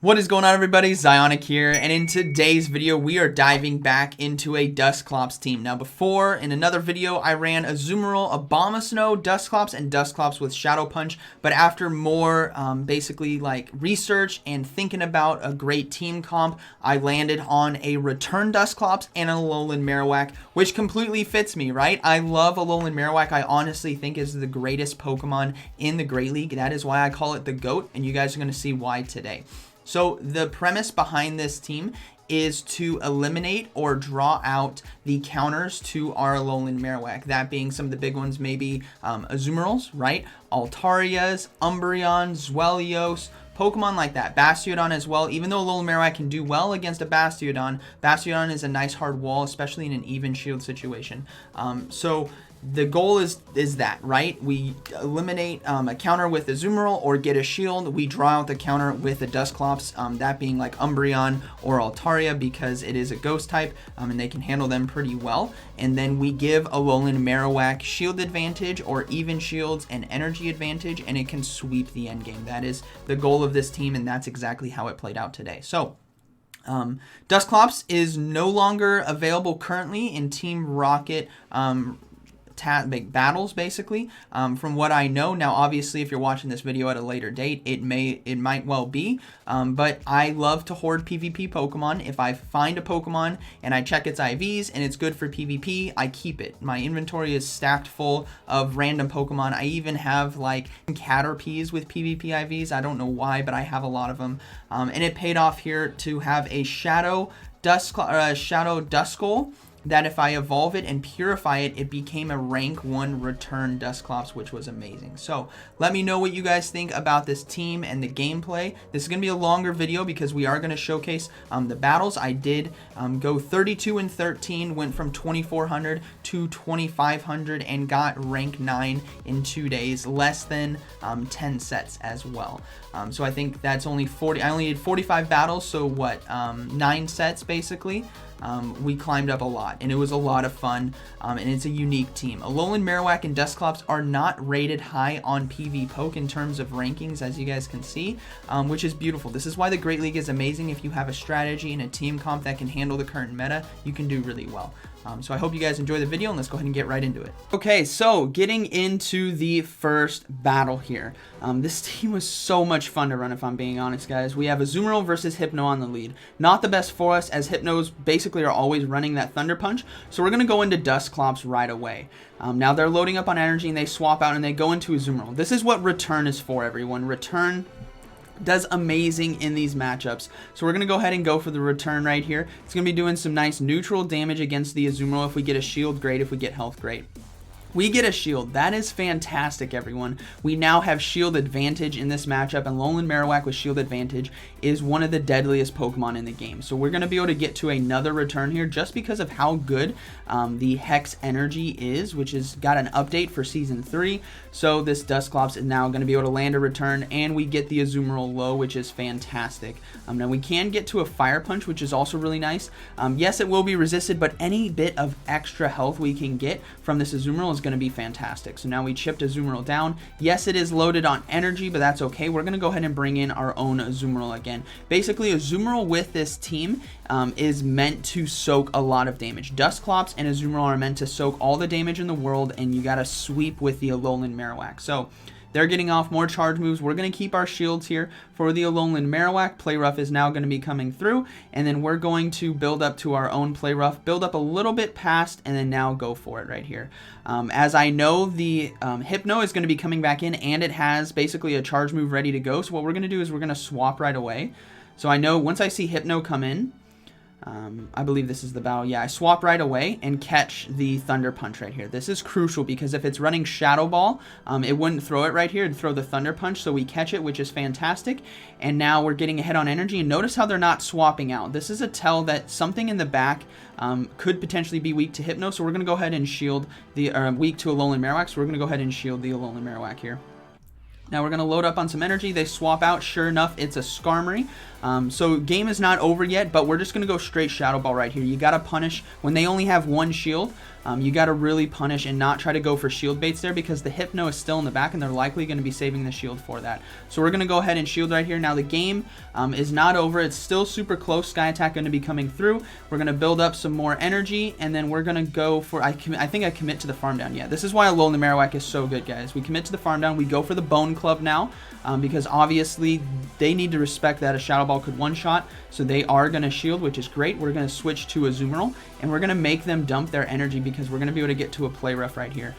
What is going on, everybody? ZyoniK here, and in today's video we are diving back into a Dusclops team. Now before, in another video, I ran Azumarill, Abomasnow, Dusclops, and Dusclops with Shadow Punch, but after more basically like research and thinking about a great team comp, I landed on a Return Dusclops and an Alolan Marowak, which completely fits me, right? I love Alolan Marowak. I honestly think is the greatest Pokemon in the Great League. That is why I call it the GOAT, and you guys are going to see why today. So the premise behind this team is to eliminate or draw out the counters to our Alolan Marowak. That being some of the big ones, maybe Azumarills, right? Altarias, Umbreon, Zwellios, Pokemon like that. Bastiodon as well. Even though Alolan Marowak can do well against a Bastiodon, Bastiodon is a nice hard wall, especially in an even shield situation. So the goal is that, right? We eliminate a counter with Azumarill or get a shield. We draw out the counter with a Dusclops, that being like Umbreon or Altaria because it is a ghost type and they can handle them pretty well. And then we give Alolan Marowak shield advantage or even shields and energy advantage, and it can sweep the end game. That is the goal of this team, and that's exactly how it played out today. So Dusclops is no longer available currently in Team Rocket battles, basically, from what I know. Now obviously if you're watching this video at a later date, it might well be, but I love to hoard PvP Pokemon. If I find a Pokemon and I check its IVs and it's good for PvP, I keep it. My inventory is stacked full of random Pokemon. I even have like Caterpies with PvP IVs. I don't know why, but I have a lot of them, and it paid off here to have a Shadow Duskull that if I evolve it and purify it, it became a rank 1 return Dusclops, which was amazing. So let me know what you guys think about this team and the gameplay. This is going to be a longer video because we are going to showcase the battles. I did go 32 and 13, went from 2400 to 2500 and got rank 9 in 2 days, less than 10 sets as well. So I think that's only 40. I only did 45 battles, so what, 9 sets basically. We climbed up a lot, and it was a lot of fun, and it's a unique team. Alolan Marowak and Dusclops are not rated high on PvPoke in terms of rankings, as you guys can see, which is beautiful. This is why the Great League is amazing. If you have a strategy and a team comp that can handle the current meta, you can do really well. So I hope you guys enjoy the video, and let's go ahead and get right into it. Okay, so getting into the first battle here. This team was so much fun to run, if I'm being honest, guys. We have Azumarill versus Hypno on the lead. Not the best for us, as Hypnos basically are always running that Thunder Punch, so we're going to go into Dusclops right away. Now they're loading up on energy, and they swap out, and they go into Azumarill. This is what Return is for, everyone. Return does amazing in these matchups. So we're going to go ahead and go for the Return right here. It's going to be doing some nice neutral damage against the Azumarill. If we get a shield, great. If we get health, great. We get a shield. That is fantastic, everyone. We now have shield advantage in this matchup, and Alolan Marowak with shield advantage is one of the deadliest Pokemon in the game. So we're going to be able to get to another Return here just because of how good the Hex Energy is, which has got an update for Season 3. So this Dusclops is now going to be able to land a Return, and we get the Azumarill low, which is fantastic. Now we can get to a Fire Punch, which is also really nice. Yes, it will be resisted, but any bit of extra health we can get from this Azumarill is going to be fantastic. So now we chipped Azumarill down. Yes, it is loaded on energy, but that's okay. We're going to go ahead and bring in our own Azumarill again. Basically, Azumarill with this team is meant to soak a lot of damage. Dusclops and Azumarill are meant to soak all the damage in the world, and you got to sweep with the Alolan Marowak. So they're getting off more charge moves. We're going to keep our shields here for the Alolan Marowak. Play Rough is now going to be coming through, and then we're going to build up to our own Play Rough, build up a little bit past, and then now go for it right here. As I know, the Hypno is going to be coming back in, and it has basically a charge move ready to go. So what we're going to do is we're going to swap right away. So I know once I see Hypno come in, I believe this is the battle. Yeah, I swap right away and catch the Thunder Punch right here. This is crucial because if it's running Shadow Ball, it wouldn't throw it right here. It'd throw the Thunder Punch, so we catch it, which is fantastic. And now we're getting a hit on energy, and notice how they're not swapping out. This is a tell that something in the back could potentially be weak to Hypno, so we're going to go ahead and shield the, weak to Alolan Marowak, so we're going to go ahead and shield the Alolan Marowak here. Now we're going to load up on some energy. They swap out. Sure enough, it's a Skarmory. So game is not over yet, but we're just going to go straight Shadow Ball right here. You got to punish when they only have one shield. You got to really punish and not try to go for shield baits there, because the Hypno is still in the back and they're likely going to be saving the shield for that. So we're going to go ahead and shield right here. Now the game is not over. It's still super close. Sky Attack going to be coming through. We're going to build up some more energy, and then we're going to go for, I think I commit to the farm down. Yeah, this is why Alolan Marowak is so good, guys. We commit to the farm down. We go for the Bone Club now, because obviously they need to respect that a Shadow Ball could one-shot, so they are going to shield, which is great. We're going to switch to Azumarill, and we're going to make them dump their energy, because we're going to be able to get to a Play Rough right here.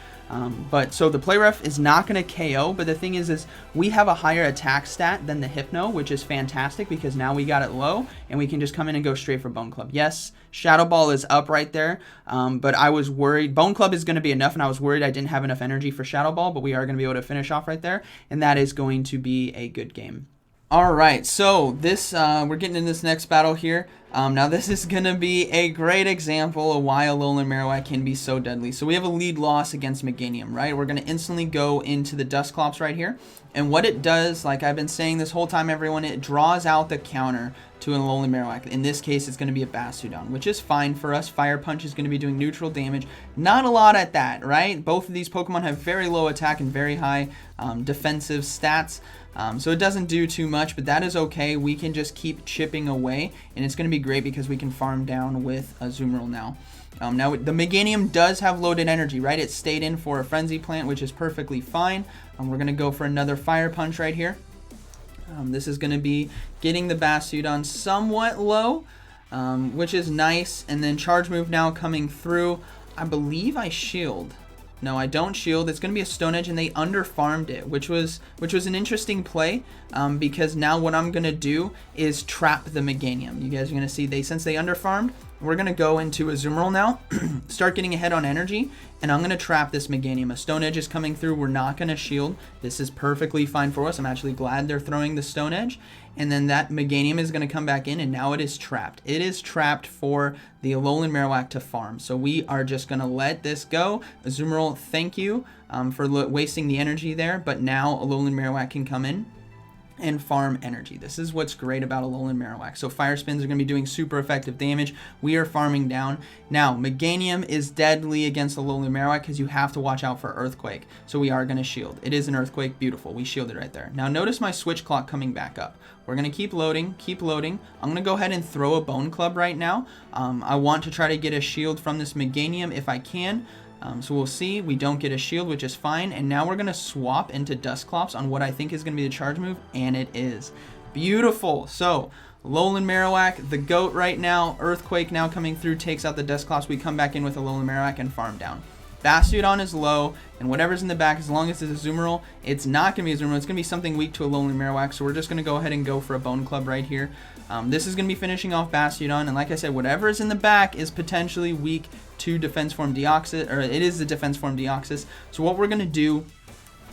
So the Play Rough is not going to KO, but the thing is we have a higher attack stat than the Hypno, which is fantastic, because now we got it low, and we can just come in and go straight for Bone Club. Yes, Shadow Ball is up right there, but I was worried. Bone Club is going to be enough, and I was worried I didn't have enough energy for Shadow Ball, but we are going to be able to finish off right there, and that is going to be a good game. All right, so this we're getting in this next battle here. Now this is going to be a great example of why Alolan Marowak can be so deadly. So we have a lead loss against Meganium, right? We're going to instantly go into the Dusclops right here. And what it does, like I've been saying this whole time, everyone, it draws out the counter to an Alolan Marowak. In this case, it's going to be a Bastiodon, which is fine for us. Fire Punch is going to be doing neutral damage. Not a lot at that, right? Both of these Pokemon have very low attack and very high defensive stats. So it doesn't do too much, but that is okay. We can just keep chipping away, and it's going to be great because we can farm down with Azumarill now. Now, the Meganium does have loaded energy, right? It stayed in for a Frenzy Plant, which is perfectly fine. We're going to go for another Fire Punch right here. This is going to be getting the Bastiodon somewhat low, which is nice. And then Charge Move now coming through. I believe I shield. No, I don't shield. It's going to be a Stone Edge, and they under-farmed it, which was an interesting play, because now what I'm going to do is trap the Meganium. You guys are going to see, since they under-farmed, we're going to go into Azumarill now, start getting ahead on energy, and I'm going to trap this Meganium. A Stone Edge is coming through. We're not going to shield. This is perfectly fine for us. I'm actually glad they're throwing the Stone Edge. And then that Meganium is going to come back in, and now it is trapped. It is trapped for the Alolan Marowak to farm. So we are just going to let this go. Azumarill, thank you for wasting the energy there. But now Alolan Marowak can come in and farm energy. This is what's great about Alolan Marowak. So Fire Spins are going to be doing super effective damage. We are farming down. Now, Meganium is deadly against Alolan Marowak because you have to watch out for Earthquake. So we are going to shield. It is an Earthquake. Beautiful. We shielded right there. Now, notice my switch clock coming back up. We're going to keep loading, keep loading. I'm going to go ahead and throw a Bone Club right now. I want to try to get a shield from this Meganium if I can. So we'll see. We don't get a shield, which is fine. And now we're going to swap into Dusclops on what I think is going to be the charge move, and it is. Beautiful. So Alolan Marowak, the GOAT right now. Earthquake now coming through, takes out the Dusclops. We come back in with Alolan Marowak and farm down. Bastiodon is low, and whatever's in the back, as long as it's a Azumarill, it's not going to be Azumarill. It's going to be something weak to Alolan Marowak, so we're just going to go ahead and go for a Bone Club right here. This is going to be finishing off Bastiodon, and like I said, whatever is in the back is potentially weak to Defense Form Deoxys, or it is the Defense Form Deoxys. So what we're going to do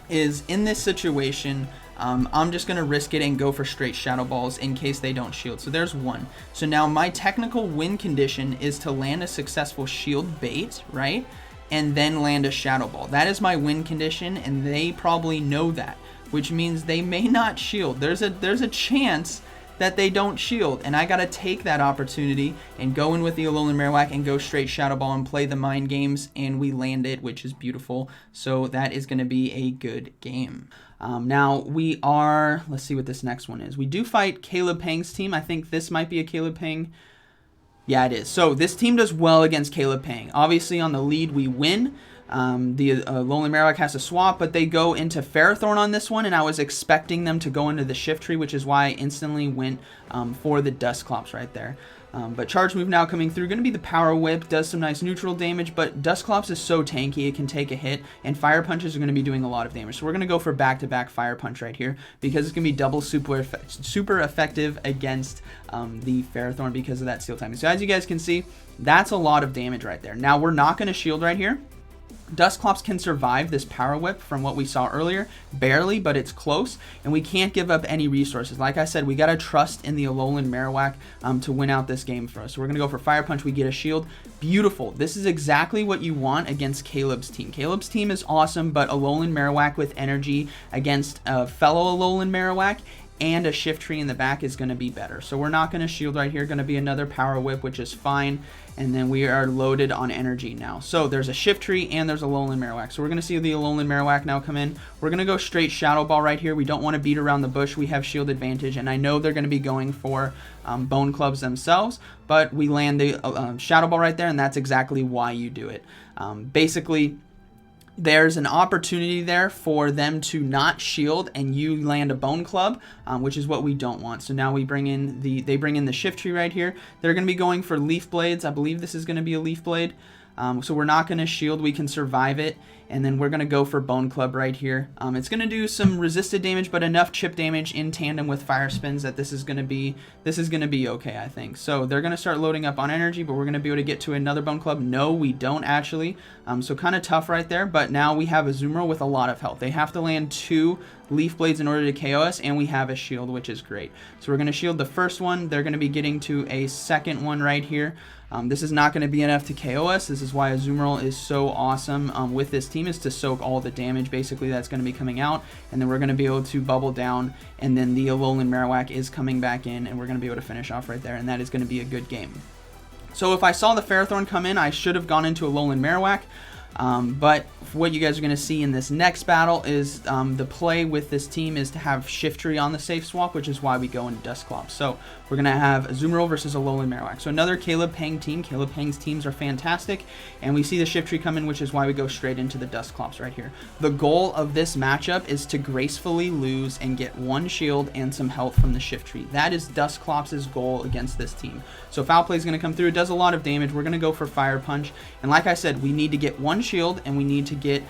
is, in this situation, I'm just going to risk it and go for straight Shadow Balls in case they don't shield. So there's one. So now my technical win condition is to land a successful shield bait, right? And then land a Shadow Ball. That is my win condition, and they probably know that, which means they may not shield. There's a chance that they don't shield, and I gotta take that opportunity and go in with the Alolan Marowak and go straight Shadow Ball and play the mind games, and we land it, which is beautiful. So that is gonna be a good game. Now we are, let's see what this next one is. We do fight Caleb Peng's team. I think this might be a Caleb Peng. Yeah, it is. So this team does well against Caleb Peng. Obviously on the lead we win. The Alolan Marowak has to swap, but they go into Ferrothorn on this one, and I was expecting them to go into the Shiftry, which is why I instantly went for the Dusclops right there. But Charge Move now coming through, going to be the Power Whip, does some nice neutral damage, but Dusclops is so tanky, it can take a hit, and Fire Punches are going to be doing a lot of damage. So we're going to go for back-to-back Fire Punch right here, because it's going to be double super effective against the Ferrothorn because of that Steel Typing. So as you guys can see, that's a lot of damage right there. Now we're not going to shield right here. Dusclops can survive this Power Whip from what we saw earlier, barely, but it's close, and we can't give up any resources. Like I said, we got to trust in the Alolan Marowak to win out this game for us. So we're going to go for Fire Punch, we get a shield. Beautiful. This is exactly what you want against Caleb's team. Caleb's team is awesome, but Alolan Marowak with energy against a fellow Alolan Marowak and a Shiftry in the back is going to be better. So we're not going to shield right here. Going to be another Power Whip, which is fine. And then we are loaded on energy now. So there's a Shiftry and there's a Alolan Marowak. So we're going to see the Alolan Marowak now come in. We're going to go straight Shadow Ball right here. We don't want to beat around the bush. We have shield advantage. And I know they're going to be going for Bone Clubs themselves. But we land the Shadow Ball right there. And that's exactly why you do it. Basically, there's an opportunity there for them to not shield and you land a Bone Club, which is what we don't want. So now we bring in they bring in the Shiftry right here. They're going to be going for Leaf Blades. I believe this is going to be a Leaf Blade. So we're not going to shield. We can survive it. And then we're going to go for Bone Club right here. It's going to do some resisted damage, but enough chip damage in tandem with Fire Spins that this is going to be okay, I think. So they're going to start loading up on energy, but we're going to be able to get to another Bone Club. No, we don't actually. So kind of tough right there, but now we have a Azumarill with a lot of health. They have to land 2 Leaf Blades in order to KO us, and we have a shield, which is great. So we're going to shield the first one. They're going to be getting to a second one right here. This is not going to be enough to KO us. This is why Azumarill is so awesome with this team, is to soak all the damage basically that's going to be coming out, and then we're going to be able to bubble down, and then the Alolan Marowak is coming back in, and we're going to be able to finish off right there, and that is going to be a good game. So if I saw the Ferrothorn come in, I should have gone into Alolan Marowak. But what you guys are going to see in this next battle is the play with this team is to have Shiftry on the safe swap, which is why we go into Dusclops. So we're going to have Azumarill versus Alolan Marowak. So another Caleb Peng team. Caleb Peng's teams are fantastic, and we see the Shiftry come in, which is why we go straight into the Dusclops right here. The goal of this matchup is to gracefully lose and get 1 shield and some health from the Shiftry. That is Dusclops' goal against this team. So Foul Play is going to come through. It does a lot of damage. We're going to go for Fire Punch, and like I said, we need to get 1 shield and we need to get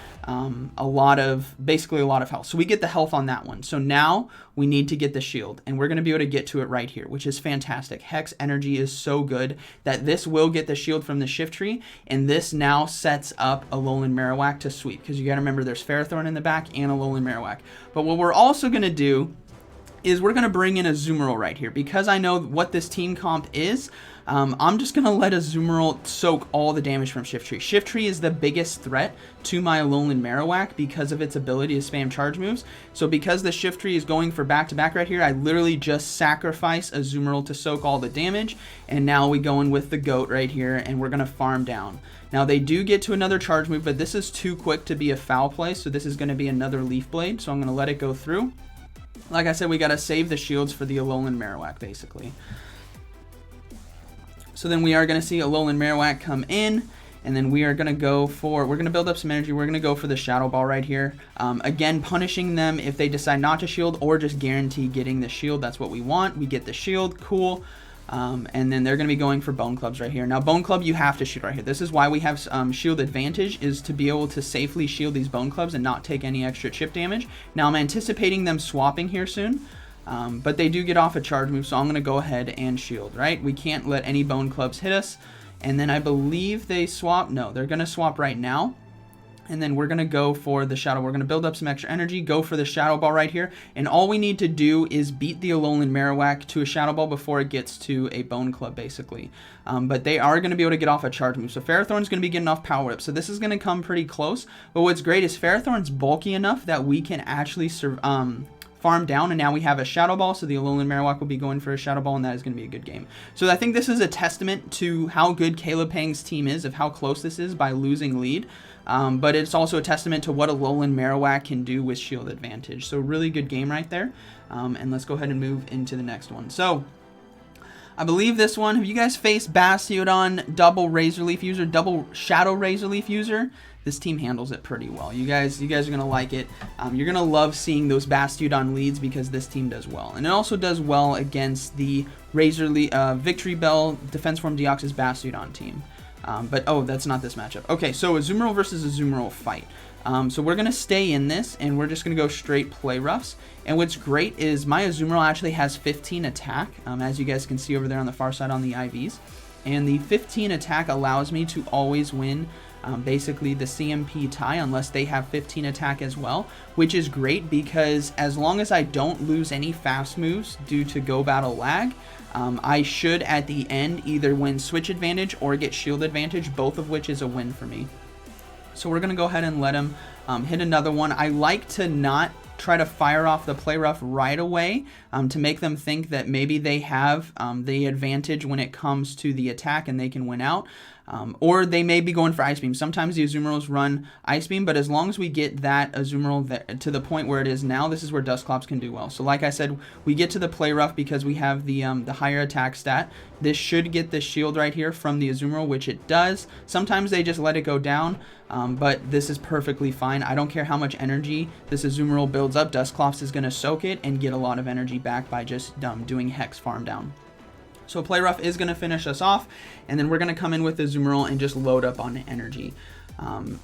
basically a lot of health. So we get the health on that one. So now we need to get the shield, and we're going to be able to get to it right here, which is fantastic. Hex energy is so good that this will get the shield from the Shiftry, and this now sets up Alolan Marowak to sweep, because you got to remember there's Ferrothorn in the back and Alolan Marowak. But what we're also going to do is we're going to bring in a Azumarill right here. Because I know what this team comp is, I'm just going to let a Azumarill soak all the damage from Shiftry. Shiftry is the biggest threat to my Alolan Marowak because of its ability to spam charge moves. So because the Shiftry is going for back-to-back right here, I literally just sacrifice a Azumarill to soak all the damage. And now we go in with the goat right here, and we're going to farm down. Now they do get to another charge move, but this is too quick to be a foul play. So this is going to be another Leaf Blade. So I'm going to let it go through. Like I said, we got to save the shields for the Alolan Marowak, basically. So then we are going to see Alolan Marowak come in, and then we are going to go for, we're going to build up some energy. We're going to go for the Shadow Ball right here. Again, punishing them if they decide not to shield, or just guarantee getting the shield. That's what we want. We get the shield, cool. And then they're going to be going for Bone Clubs right here. Now, Bone Club, you have to shoot right here. This is why we have shield advantage, is to be able to safely shield these Bone Clubs and not take any extra chip damage. Now, I'm anticipating them swapping here soon, but they do get off a charge move, so I'm going to go ahead and shield, right? We can't let any Bone Clubs hit us. And then I believe they swap. No, they're going to swap right now. And then we're going to go for the Shadow. We're going to build up some extra energy, go for the Shadow Ball right here. And all we need to do is beat the Alolan Marowak to a Shadow Ball before it gets to a Bone Club, basically. But they are going to be able to get off a charge move. So Ferrothorn's going to be getting off Power Whip. So this is going to come pretty close. But what's great is Ferrothorn's bulky enough that we can actually farm down, and now we have a Shadow Ball, so the Alolan Marowak will be going for a Shadow Ball, and that is going to be a good game. So I think this is a testament to how good Caleb Peng's team is, of how close this is by losing lead. But it's also a testament to what Alolan Marowak can do with shield advantage. So really good game right there. And let's go ahead and move into the next one. So I believe this one, have you guys faced Bastiodon double Razor Leaf user, double Shadow Razor Leaf user? This team handles it pretty well. You guys are going to like it. You're going to love seeing those Bastiodon leads because this team does well. And it also does well against the Victory Bell Defense Form Deoxys Bastiodon team. But, oh, that's not this matchup. Okay, so Azumarill versus Azumarill fight. So we're going to stay in this, and we're just going to go straight play roughs. And what's great is my Azumarill actually has 15 attack, as you guys can see over there on the far side on the IVs. And the 15 attack allows me to always win basically the CMP tie unless they have 15 attack as well, which is great because as long as I don't lose any fast moves due to Go Battle lag, I should at the end either win switch advantage or get shield advantage, both of which is a win for me. So we're going to go ahead and let him hit another one. I like to not try to fire off the Play Rough right away to make them think that maybe they have the advantage when it comes to the attack and they can win out. Or they may be going for Ice Beam. Sometimes the Azumarils run Ice Beam, but as long as we get that Azumarill to the point where it is now, this is where Dusclops can do well. So like I said, we get to the Play Rough because we have the higher attack stat. This should get the shield right here from the Azumarill, which it does. Sometimes they just let it go down, but this is perfectly fine. I don't care how much energy this Azumarill builds up. Dusclops is going to soak it and get a lot of energy back by just doing Hex Farm down. So Play Rough is going to finish us off, and then we're going to come in with the Azumarill and just load up on energy.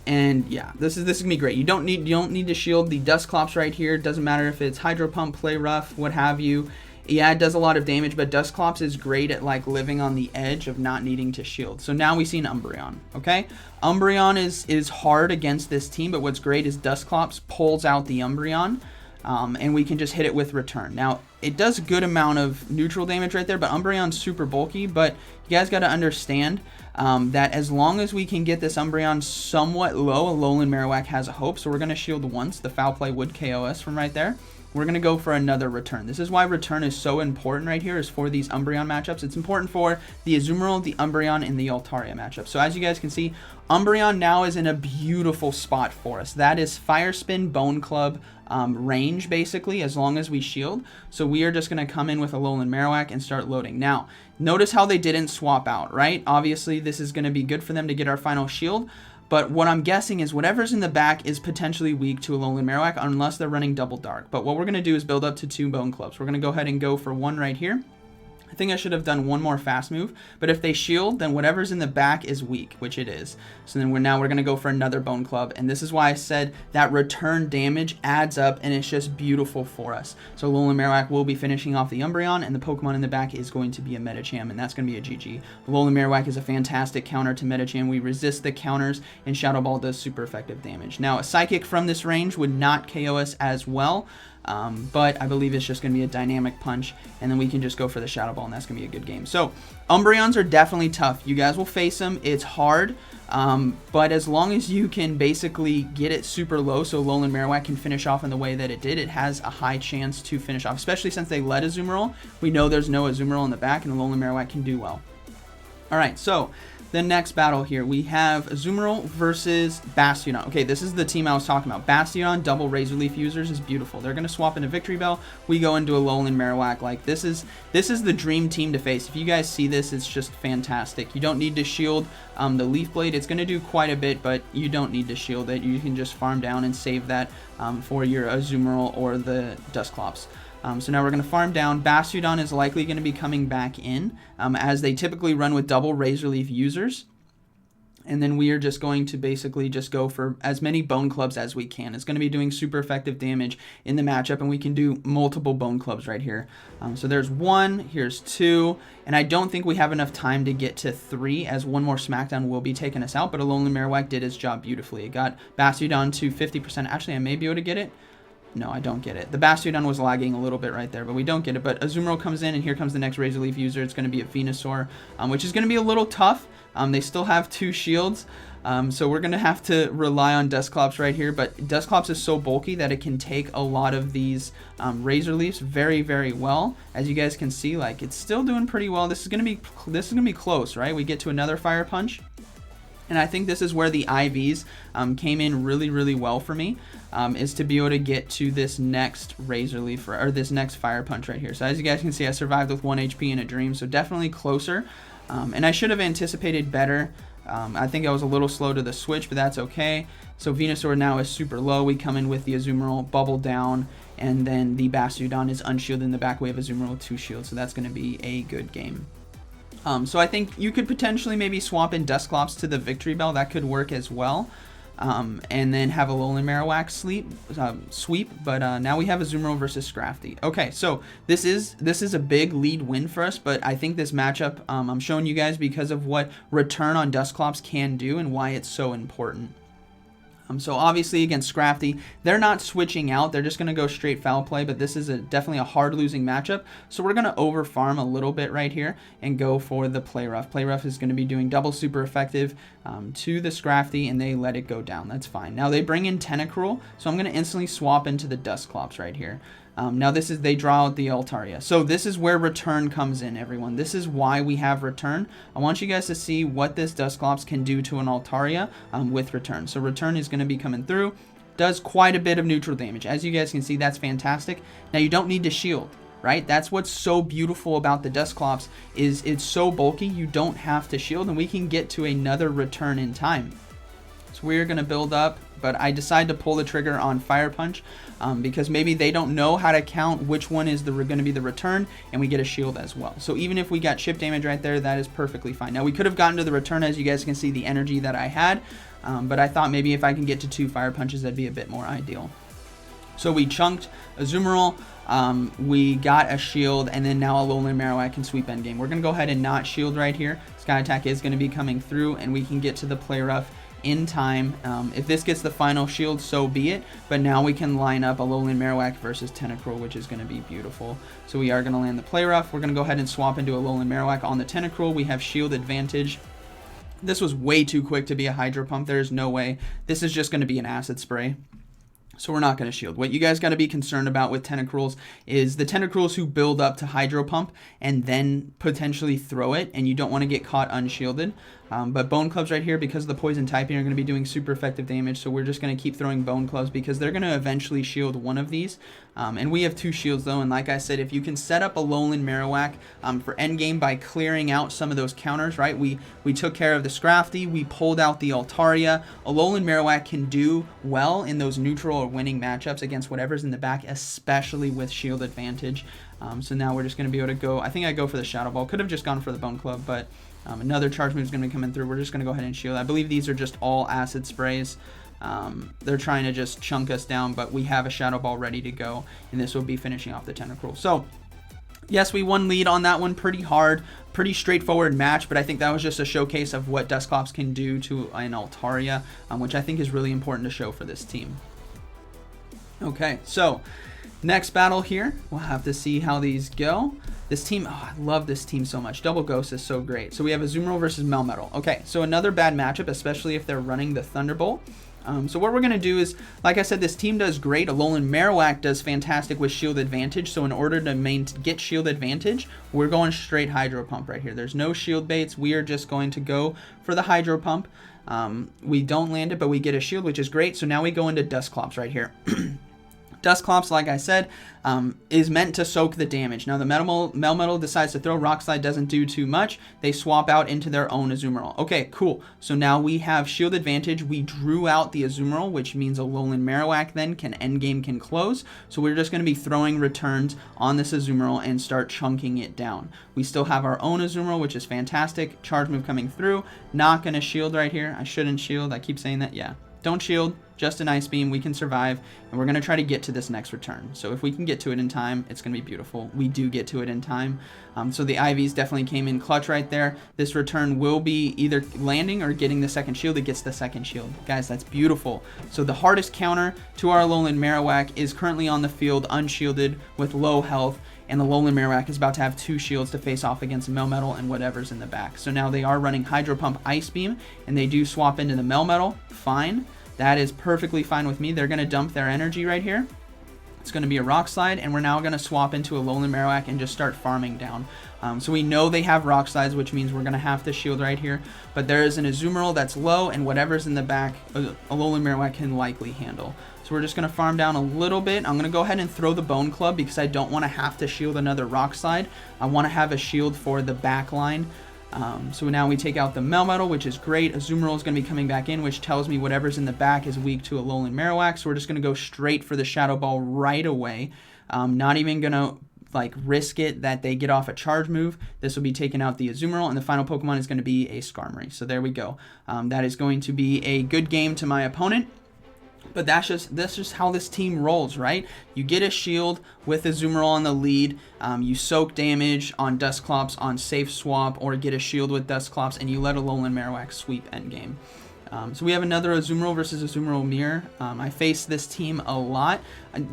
And yeah, this is going to be great. You don't need to shield the Dusclops right here. It doesn't matter if it's Hydro Pump, Play Rough, what have you. Yeah, it does a lot of damage, but Dusclops is great at like living on the edge of not needing to shield. So now we see an Umbreon, okay? Umbreon is hard against this team, but what's great is Dusclops pulls out the Umbreon. And we can just hit it with Return. Now, it does a good amount of neutral damage right there, but Umbreon's super bulky. But you guys got to understand that as long as we can get this Umbreon somewhat low, Alolan Marowak has a hope. So we're going to shield once. The Foul Play would KO us from right there. We're going to go for another Return. This is why Return is so important right here, is for these Umbreon matchups. It's important for the Azumarill, the Umbreon, and the Altaria matchup. So as you guys can see, Umbreon now is in a beautiful spot for us. That is Fire Spin, Bone Club range, basically, as long as we shield. So we are just going to come in with Alolan Marowak and start loading. Now, notice how they didn't swap out, right? Obviously, this is going to be good for them to get our final shield. But what I'm guessing is whatever's in the back is potentially weak to Alolan Marowak unless they're running Double Dark. But what we're going to do is build up to 2 Bone Clubs. We're going to go ahead and go for 1 right here. I think I should have done 1 more fast move, but if they shield, then whatever's in the back is weak, which it is. So then we're going to go for another Bone Club, and this is why I said that return damage adds up, and it's just beautiful for us. So Alolan Marowak will be finishing off the Umbreon, and the Pokemon in the back is going to be a Medicham, and that's going to be a GG. Alolan Marowak is a fantastic counter to Medicham. We resist the counters, and Shadow Ball does super effective damage. Now, a Psychic from this range would not KO us as well, but I believe it's just going to be a dynamic punch, and then we can just go for the Shadow Ball, and that's going to be a good game. So, Umbreons are definitely tough. You guys will face them. It's hard, but as long as you can basically get it super low so Alolan Marowak can finish off in the way that it did, it has a high chance to finish off, especially since they led Azumarill. We know there's no Azumarill in the back, and Alolan Marowak can do well. Alright, so the next battle here, we have Azumarill versus Bastiodon. Okay, this is the team I was talking about. Bastiodon, double Razor Leaf users is beautiful. They're going to swap into Victory Bell. We go into Alolan Marowak. Like, this is the dream team to face. If you guys see this, it's just fantastic. You don't need to shield the Leaf Blade. It's going to do quite a bit, but you don't need to shield it. You can just farm down and save that for your Azumarill or the Dusclops. So now we're going to farm down. Bastiodon is likely going to be coming back in, as they typically run with double Razor Leaf users. And then we are just going to basically just go for as many Bone Clubs as we can. It's going to be doing super effective damage in the matchup, and we can do multiple Bone Clubs right here. So there's 1, here's 2, and I don't think we have enough time to get to 3, as 1 more Smackdown will be taking us out, but Alolan Marowak did his job beautifully. It got Bastiodon to 50%. Actually, I may be able to get it. No, I don't get it. The Bastiodon was lagging a little bit right there, but we don't get it. But Azumarill comes in, and here comes the next Razor Leaf user. It's going to be a Venusaur, which is going to be a little tough. They still have 2 shields, so we're going to have to rely on Dusclops right here. But Dusclops is so bulky that it can take a lot of these Razor Leafs very, very well. As you guys can see, like, it's still doing pretty well. This is going to be close, right? We get to another Fire Punch. And I think this is where the IVs came in really, really well for me, is to be able to get to this next Razor Leaf, or this next Fire Punch right here. So as you guys can see, I survived with 1 HP in a dream, so definitely closer. And I should have anticipated better. I think I was a little slow to the switch, but that's okay. So Venusaur now is super low. We come in with the Azumarill, bubble down, and then the Bastiodon is unshielded in the back. We have Azumarill with 2 shields, so that's going to be a good game. So I think you could potentially maybe swap in Dusclops to the Victory Bell. That could work as well. And then have Alolan Marowak sweep. But now we have Azumarill versus Scrafty. Okay, so this is a big lead win for us, but I think this matchup I'm showing you guys because of what Return on Dusclops can do and why it's so important. So obviously against Scrafty, they're not switching out. They're just going to go straight foul play, but this is definitely a hard losing matchup. So we're going to over farm a little bit right here and go for the Play Rough. Play Rough is going to be doing double super effective to the Scrafty, and they let it go down. That's fine. Now they bring in Tentacruel, so I'm going to instantly swap into the Dusclops right here. Now they draw out the Altaria. So this is where return comes in, everyone. This is why we have return. I want you guys to see what this Dusclops can do to an Altaria with return. So return is going to be coming through. Does quite a bit of neutral damage. As you guys can see, that's fantastic. Now you don't need to shield, right? That's what's so beautiful about the Dusclops, is it's so bulky, you don't have to shield, and we can get to another return in time. So we're going to build up, but I decide to pull the trigger on Fire Punch because maybe they don't know how to count which one is going to be the return, and we get a shield as well. So even if we got chip damage right there, that is perfectly fine. Now we could have gotten to the return, as you guys can see the energy that I had, but I thought maybe if I can get to 2 Fire Punches, that'd be a bit more ideal. So we chunked Azumarill, we got a shield, and then now Alolan Marowak can sweep endgame. We're going to go ahead and not shield right here. Sky Attack is going to be coming through, and we can get to the Play Rough in time. If this gets the final shield, so be it, but now we can line up Alolan Marowak versus Tentacruel, which is going to be beautiful. So we are going to land the Play Rough. We're going to go ahead and swap into Alolan Marowak on the Tentacruel. We have shield advantage. This was way too quick to be a Hydro Pump. There's no way. This is just going to be an Acid Spray. So we're not going to shield. What you guys got to be concerned about with Tentacruels is the Tentacruels who build up to Hydro Pump and then potentially throw it, and you don't want to get caught unshielded. But Bone Clubs right here, because of the poison typing, are going to be doing super effective damage, so we're just going to keep throwing Bone Clubs because they're going to eventually shield one of these. And we have 2 shields though, and like I said, if you can set up Alolan Marowak for endgame by clearing out some of those counters, right? We took care of the Scrafty, we pulled out the Altaria. Alolan Marowak can do well in those neutral or winning matchups against whatever's in the back, especially with shield advantage. So now we're just going to be able to go, I think I go for the Shadow Ball. Could have just gone for the Bone Club, but another charge move is going to be coming through. We're just going to go ahead and shield. I believe these are just all acid sprays. They're trying to just chunk us down, but we have a Shadow Ball ready to go, and this will be finishing off the Tentacruel. So yes, we won lead on that one. Pretty hard, pretty straightforward match, but I think that was just a showcase of what Dusclops can do to an Altaria, which I think is really important to show for this team. Okay, so next battle here, we'll have to see how these go. This team, oh, I love this team so much. Double Ghost is so great. So we have Azumarill versus Melmetal. Okay, so another bad matchup, especially if they're running the Thunderbolt. So what we're going to do is, like I said, this team does great. Alolan Marowak does fantastic with shield advantage. So in order to get shield advantage, we're going straight Hydro Pump right here. There's no shield baits. We are just going to go for the Hydro Pump. We don't land it, but we get a shield, which is great. So now we go into Dusclops right here. Dusclops, like I said, is meant to soak the damage. Now the Melmetal decides to throw. Rock Slide doesn't do too much. They swap out into their own Azumarill. Okay, cool. So now we have shield advantage. We drew out the Azumarill, which means Alolan Marowak then endgame can close. So we're just going to be throwing returns on this Azumarill and start chunking it down. We still have our own Azumarill, which is fantastic. Charge move coming through. Not going to shield right here. I shouldn't shield. I keep saying that. Yeah. Don't shield, just an Ice Beam, we can survive, and we're going to try to get to this next return. So if we can get to it in time, it's going to be beautiful. We do get to it in time. So the IVs definitely came in clutch right there. This return will be either landing or getting the second shield. It gets the second shield. Guys, that's beautiful. So the hardest counter to our Alolan Marowak is currently on the field, unshielded, with low health, and the Alolan Marowak is about to have 2 shields to face off against Melmetal and whatever's in the back. So now they are running Hydro Pump Ice Beam, and they do swap into the Melmetal. Fine. That is perfectly fine with me. They're going to dump their energy right here. It's going to be a Rock Slide, and we're now going to swap into Alolan Marowak and just start farming down. So we know they have Rock Slides, which means we're going to have to shield right here. But there is an Azumarill that's low, and whatever's in the back, Alolan Marowak can likely handle. So we're just going to farm down a little bit. I'm going to go ahead and throw the Bone Club because I don't want to have to shield another Rock Slide. I want to have a shield for the back line. So now we take out the Melmetal, which is great. Azumarill is going to be coming back in, which tells me whatever's in the back is weak to Alolan Marowak. So we're just going to go straight for the Shadow Ball right away. Not even going to risk it that they get off a charge move. This will be taking out the Azumarill, and the final Pokemon is going to be a Skarmory. So there we go. That is going to be a good game to my opponent. But that's just how this team rolls, right? You get a shield with Azumarill on the lead, you soak damage on Dusclops on safe swap, or get a shield with Dusclops, and you let Alolan Marowak sweep endgame. So we have another Azumarill versus Azumarill mirror. I face this team a lot.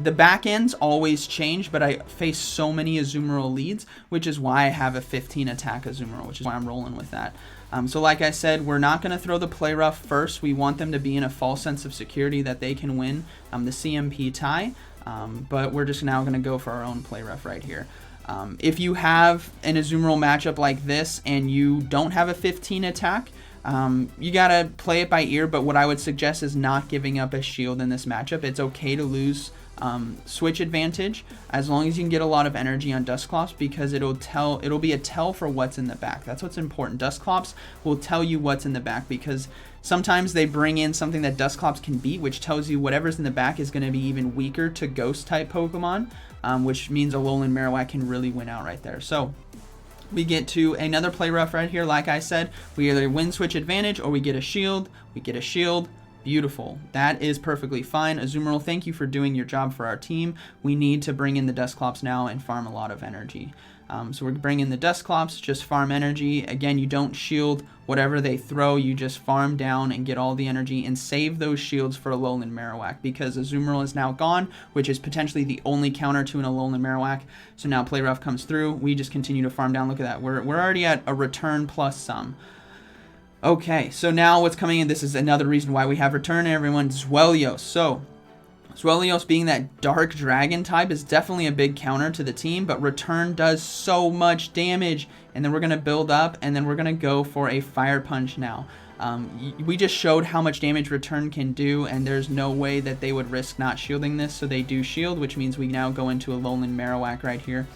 The back ends always change, but I face so many Azumarill leads, which is why I have a 15 attack Azumarill, which is why I'm rolling with that. So like I said, we're not going to throw the play rough first. We want them to be in a false sense of security that they can win the CMP tie, but we're just now going to go for our own play rough right here. If you have an Azumarill matchup like this and you don't have a 15 attack, you gotta play it by ear, but what I would suggest is not giving up a shield in this matchup. It's okay to lose switch advantage as long as you can get a lot of energy on Dusclops, because it'll be a tell for what's in the back. That's what's important. Dusclops will tell you what's in the back, because sometimes they bring in something that Dusclops can beat, which tells you whatever's in the back is going to be even weaker to ghost type Pokemon, which means Alolan Marowak can really win out right there. So we get to another play rough right here. Like I said, we either win switch advantage or we get a shield. We get a shield. Beautiful. That is perfectly fine. Azumarill, thank you for doing your job for our team. We need to bring in the Dusclops now and farm a lot of energy. So we're bringing the Dusclops, just farm energy. Again, you don't shield whatever they throw. You just farm down and get all the energy and save those shields for Alolan Marowak, because Azumarill is now gone, which is potentially the only counter to an Alolan Marowak. So now play rough comes through. We just continue to farm down. Look at that. We're already at a return plus some. Okay, so now what's coming in, this is another reason why we have return, everyone, Zwellios. So Zwellios, being that dark dragon type, is definitely a big counter to the team, but return does so much damage. And then we're going to build up, and then we're going to go for a fire punch now. We just showed how much damage return can do, and there's no way that they would risk not shielding this, so they do shield, which means we now go into a Alolan Marowak right here.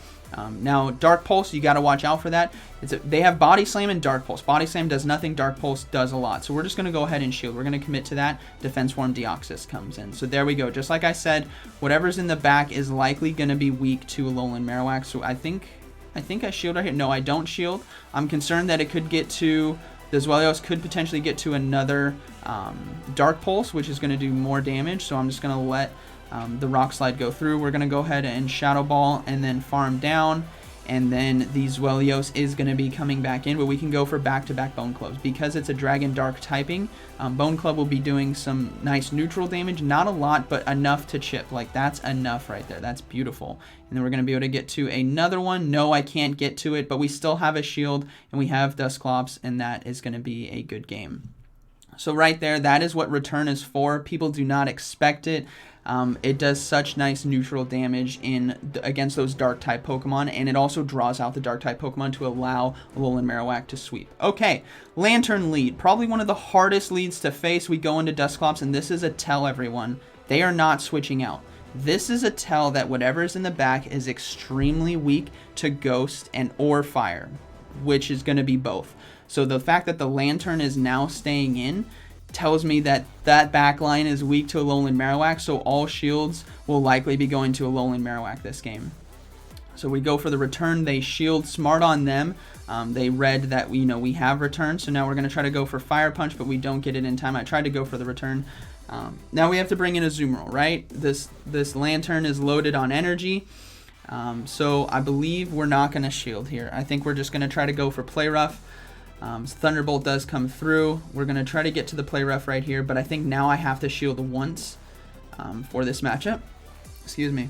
Now, Dark Pulse, you got to watch out for that. They have Body Slam and Dark Pulse. Body Slam does nothing, Dark Pulse does a lot. So we're just going to go ahead and shield. We're going to commit to that. Defense Form Deoxys comes in. So there we go. Just like I said, whatever's in the back is likely going to be weak to Alolan Marowak. So I think I shield right here. No, I don't shield. I'm concerned that it could get to, the Zwellios could potentially get to another Dark Pulse, which is going to do more damage. So I'm just going to let the Rock Slide go through. We're going to go ahead and Shadow Ball and then farm down, and then the Zwellios is going to be coming back in, but we can go for back-to-back Bone Clubs. Because it's a Dragon Dark typing, Bone Club will be doing some nice neutral damage. Not a lot, but enough to chip. Like, that's enough right there. That's beautiful. And then we're going to be able to get to another one. No, I can't get to it, but we still have a shield, and we have Dusclops, and that is going to be a good game. So right there, that is what return is for. People do not expect it. It does such nice neutral damage against those dark type Pokemon, and it also draws out the dark type Pokemon to allow Alolan Marowak to sweep. Okay, Lantern lead, probably one of the hardest leads to face. We go into Dusclops, and this is a tell, everyone. They are not switching out. This is a tell that whatever is in the back is extremely weak to Ghost or Fire, which is going to be both. So the fact that the Lantern is now staying in tells me that that back line is weak to Alolan Marowak, so all shields will likely be going to Alolan Marowak this game. So we go for the return. They shield, smart on them. They read that we have return, so now we're going to try to go for Fire Punch, but we don't get it in time. I tried to go for the return. Now we have to bring in a Azumarill, right? This Lantern is loaded on energy, so I believe we're not going to shield here. I think we're just going to try to go for Play Rough. Thunderbolt does come through. We're going to try to get to the play rough right here, but I think now I have to shield once for this matchup. Excuse me.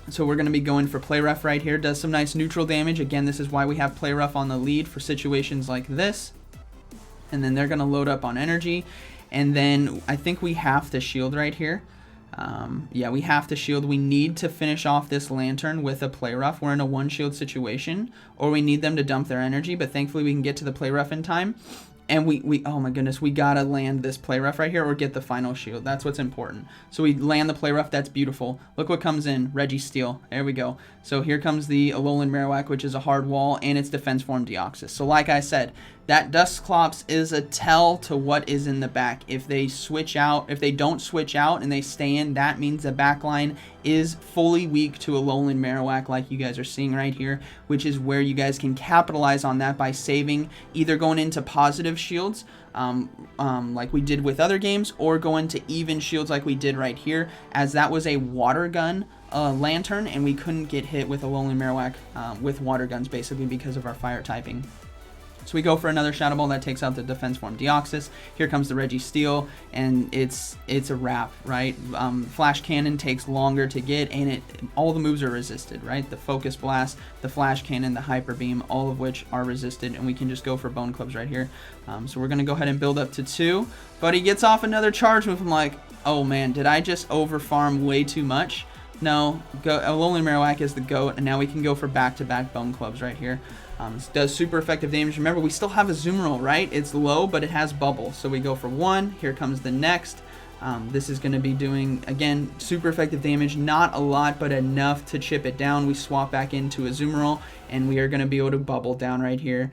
So we're going to be going for play rough right here. Does some nice neutral damage. Again, this is why we have play rough on the lead for situations like this. And then they're going to load up on energy. And then I think we have to shield right here. Yeah, we have to shield. We need to finish off this Lantern with a play rough. We're in a one shield situation, or we need them to dump their energy, but thankfully we can get to the play rough in time. And we oh my goodness, we gotta land this play rough right here or get the final shield. That's what's important. So we land the play rough. That's beautiful. Look what comes in. Registeel. There we go. So here comes the Alolan Marowak, which is a hard wall, and its defense form Deoxys. So like I said, that Dusclops is a tell to what is in the back. If they switch out, if they don't switch out and they stay in, that means the back line is fully weak to Alolan Marowak, like you guys are seeing right here, which is where you guys can capitalize on that by saving, either going into positive shields, like we did with other games, or go into even shields like we did right here, as that was a water gun Lantern, and we couldn't get hit with Alolan Marowak with water guns, basically because of our fire typing. So we go for another Shadow Ball that takes out the Defense Form Deoxys. Here comes the Registeel, and it's a wrap, right? Flash Cannon takes longer to get, and all the moves are resisted, right? The Focus Blast, the Flash Cannon, the Hyper Beam, all of which are resisted, and we can just go for Bone Clubs right here. So we're going to go ahead and build up to 2, but he gets off another charge move. I'm like, oh man, did I just over farm way too much? No, Alolan Marowak is the GOAT, and now we can go for back-to-back Bone Clubs right here. This does super effective damage. Remember, we still have Azumarill, right? It's low, but it has Bubble. So we go for 1. Here comes the next. This is going to be doing, again, super effective damage. Not a lot, but enough to chip it down. We swap back into Azumarill, and we are going to be able to Bubble down right here.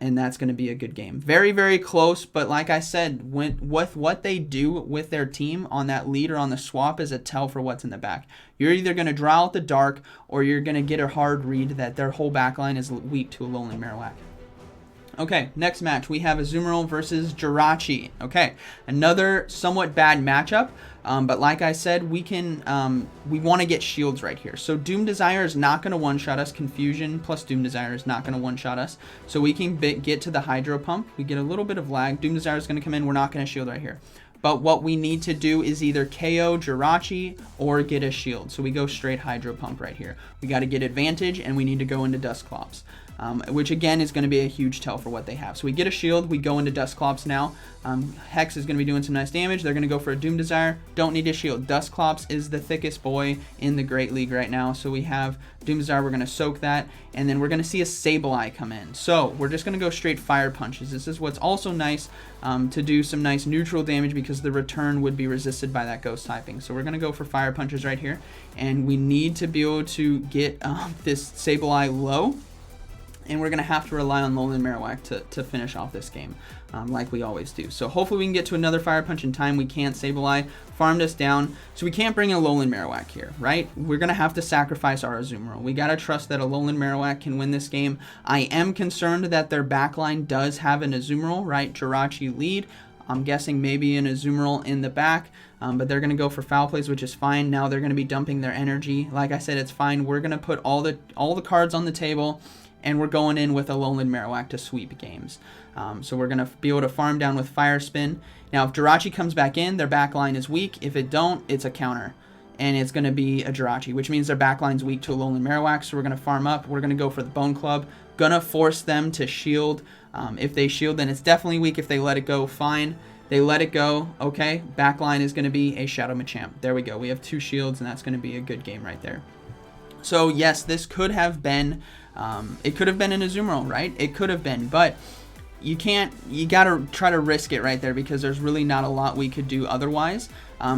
And that's going to be a good game. Very, very close, but like I said, with what they do with their team on that lead or on the swap is a tell for what's in the back. You're either going to draw out the dark, or you're going to get a hard read that their whole backline is weak to Alolan Marowak. Okay, next match, we have Azumarill versus Jirachi. Okay, another somewhat bad matchup, but like I said, we want to get shields right here. So Doom Desire is not going to one-shot us. Confusion plus Doom Desire is not going to one-shot us. So we can get to the Hydro Pump. We get a little bit of lag. Doom Desire is going to come in. We're not going to shield right here. But what we need to do is either KO Jirachi or get a shield. So we go straight Hydro Pump right here. We got to get advantage, and we need to go into Dusclops. Which again is going to be a huge tell for what they have. So we get a shield, we go into Dusclops now. Hex is going to be doing some nice damage. They're going to go for a Doom Desire. Don't need a shield. Dusclops is the thickest boy in the Great League right now. So we have Doom Desire, we're going to soak that, and then we're going to see a Sableye come in. So we're just going to go straight Fire Punches. This is what's also nice to do some nice neutral damage because the return would be resisted by that Ghost typing. So we're going to go for Fire Punches right here, and we need to be able to get this Sableye low. And we're going to have to rely on Alolan Marowak to finish off this game, like we always do. So hopefully we can get to another Fire Punch in time. We can't. Sableye farmed us down. So we can't bring in Alolan Marowak here, right? We're going to have to sacrifice our Azumarill. We got to trust that Alolan Marowak can win this game. I am concerned that their backline does have an Azumarill, right? Jirachi lead. I'm guessing maybe an Azumarill in the back. But they're going to go for foul plays, which is fine. Now they're going to be dumping their energy. Like I said, it's fine. We're going to put all the cards on the table, and we're going in with Alolan Marowak to sweep games. So we're going to be able to farm down with Fire Spin. Now, if Jirachi comes back in, their backline is weak. If it don't, it's a counter. And it's going to be a Jirachi, which means their backline's weak to Alolan Marowak. So we're going to farm up. We're going to go for the Bone Club. Going to force them to shield. If they shield, then it's definitely weak. If they let it go, fine. They let it go. Okay, backline is going to be a Shadow Machamp. There we go. We have 2 shields, and that's going to be a good game right there. So, yes, this could have been... it could have been an Azumarill, right? It could have been, but you gotta try to risk it right there because there's really not a lot we could do otherwise.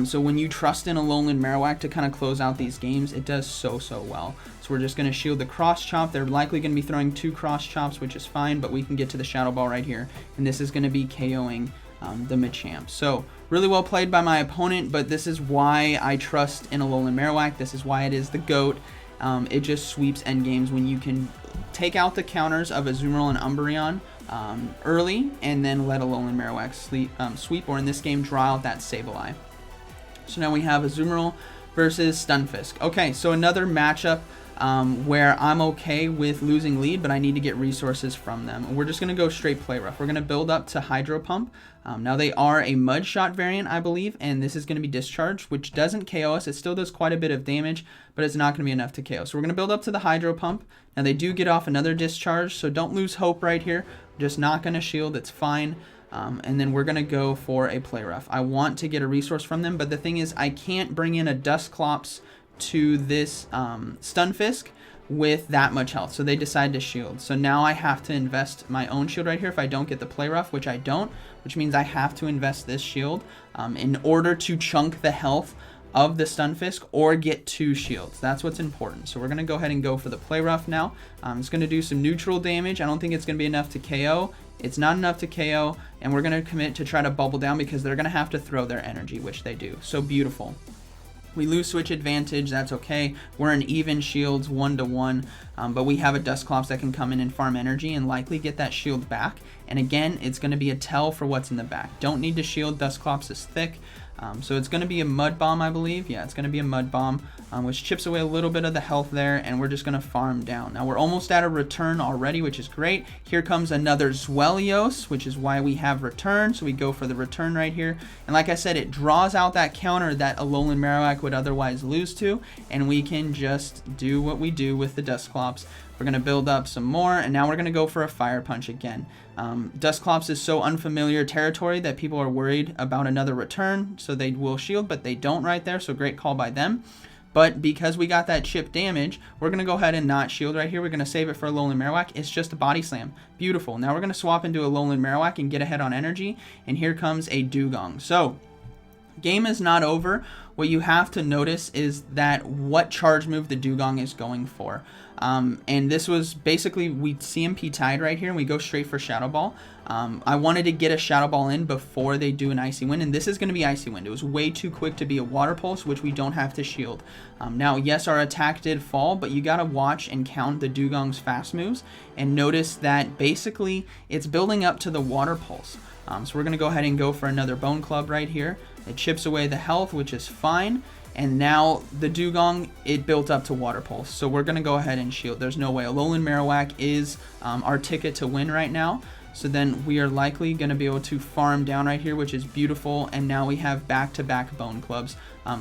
So when you trust in Alolan Marowak to kind of close out these games, it does so well. So we're just going to shield the Cross Chop. They're likely going to be throwing 2 Cross Chops, which is fine, but we can get to the Shadow Ball right here, and this is going to be KOing the Machamp. So really well played by my opponent, but this is why I trust in Alolan Marowak. This is why it is the GOAT. It just sweeps endgames when you can take out the counters of Azumarill and Umbreon early, and then let Alolan Marowak sweep, or in this game, draw out that Sableye. So now we have Azumarill versus Stunfisk. Okay, so another matchup where I'm okay with losing lead, but I need to get resources from them. And we're just going to go straight Play Rough. We're going to build up to Hydro Pump. Now they are a Mud Shot variant, I believe, and this is going to be Discharge, which doesn't KO us. It still does quite a bit of damage, but it's not going to be enough to KO. So we're going to build up to the Hydro Pump. Now they do get off another Discharge, so don't lose hope right here. Just not going to shield. It's fine. And then we're going to go for a Play Rough. I want to get a resource from them, but the thing is I can't bring in a Dusclops to this Stunfisk with that much health, so they decide to shield. So now I have to invest my own shield right here if I don't get the Play Rough, which I don't, which means I have to invest this shield in order to chunk the health of the Stunfisk or get 2 shields. That's what's important. So we're going to go ahead and go for the Play Rough now. It's going to do some neutral damage. I don't think it's going to be enough to KO. It's not enough to KO, and we're going to commit to try to bubble down because they're going to have to throw their energy, which they do. So beautiful. We lose switch advantage, that's okay. We're in even shields 1-to-1, but we have a Dusclops that can come in and farm energy and likely get that shield back. And again, it's going to be a tell for what's in the back. Don't need to shield. Dusclops is thick. So it's going to be a Mud Bomb, I believe. Yeah, it's going to be a Mud Bomb, which chips away a little bit of the health there, and we're just going to farm down. Now we're almost at a return already, which is great. Here comes another Zweilous, which is why we have return. So we go for the return right here. And like I said, it draws out that counter that Alolan Marowak would otherwise lose to, and we can just do what we do with the Dusclops. We're going to build up some more, and now we're going to go for a Fire Punch again. Dusclops is so unfamiliar territory that people are worried about another return, so they will shield, but they don't right there, so great call by them. But because we got that chip damage, we're going to go ahead and not shield right here. We're going to save it for Alolan Marowak. It's just a Body Slam. Beautiful. Now we're going to swap into Alolan Marowak and get ahead on energy, and here comes a Dugong. So, game is not over. What you have to notice is that what charge move the Dugong is going for. And this was basically, we CMP tied right here, and we go straight for Shadow Ball. I wanted to get a Shadow Ball in before they do an Icy Wind, and this is going to be Icy Wind. It was way too quick to be a Water Pulse, which we don't have to shield. Now, yes, our attack did fall, but you got to watch and count the Dugong's fast moves, and notice that basically it's building up to the Water Pulse. So we're going to go ahead and go for another Bone Club right here. It chips away the health, which is fine. And now the Dugong, it built up to Water Pulse. So we're going to go ahead and shield. There's no way. Alolan Marowak is our ticket to win right now. So then we are likely going to be able to farm down right here, which is beautiful. And now we have back-to-back Bone Clubs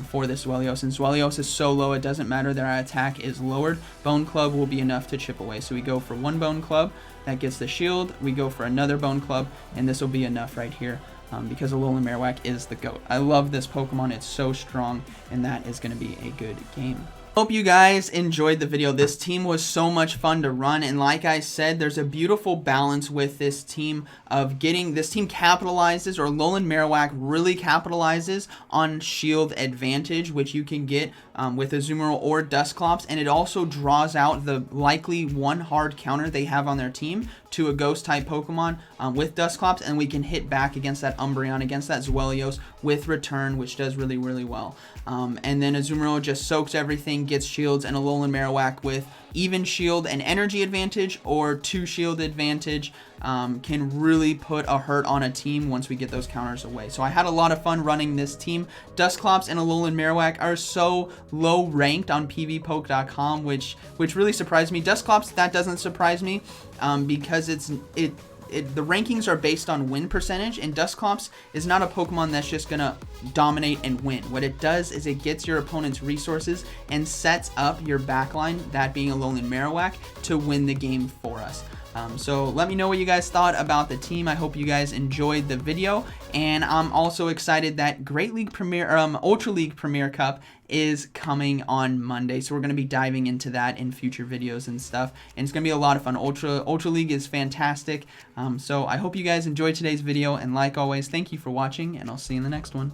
for this Zweilous. And Zweilous is so low, it doesn't matter that our attack is lowered. Bone Club will be enough to chip away. So we go for one Bone Club. That gets the shield. We go for another Bone Club. And this will be enough right here. Because Alolan Marowak is the GOAT. I love this Pokemon. It's so strong, and that is going to be a good game. Hope you guys enjoyed the video. This team was so much fun to run, and like I said, there's a beautiful balance with this team of getting, this team capitalizes, or Alolan Marowak really capitalizes on shield advantage, which you can get with Azumarill or Dusclops, and it also draws out the likely one hard counter they have on their team to a ghost type Pokemon with Dusclops, and we can hit back against that Umbreon, against that Zweilous with return, which does really, really well. And then Azumarill just soaks everything, gets shields, and Alolan Marowak with even shield and energy advantage or 2 shield advantage can really put a hurt on a team once we get those counters away. So I had a lot of fun running this team. Dusclops and Alolan Marowak are so low ranked on pvpoke.com, which really surprised me. Dusclops, that doesn't surprise me because the rankings are based on win percentage, and Dusclops is not a Pokemon that's just gonna dominate and win. What it does is it gets your opponent's resources and sets up your backline, that being Alolan Marowak, to win the game for us. So let me know what you guys thought about the team. I hope you guys enjoyed the video, and I'm also excited that Great League Premier, Ultra League Premier Cup is coming on Monday, so we're going to be diving into that in future videos and stuff, and it's going to be a lot of fun. Ultra League is fantastic, so I hope you guys enjoyed today's video, and like always, thank you for watching, and I'll see you in the next one.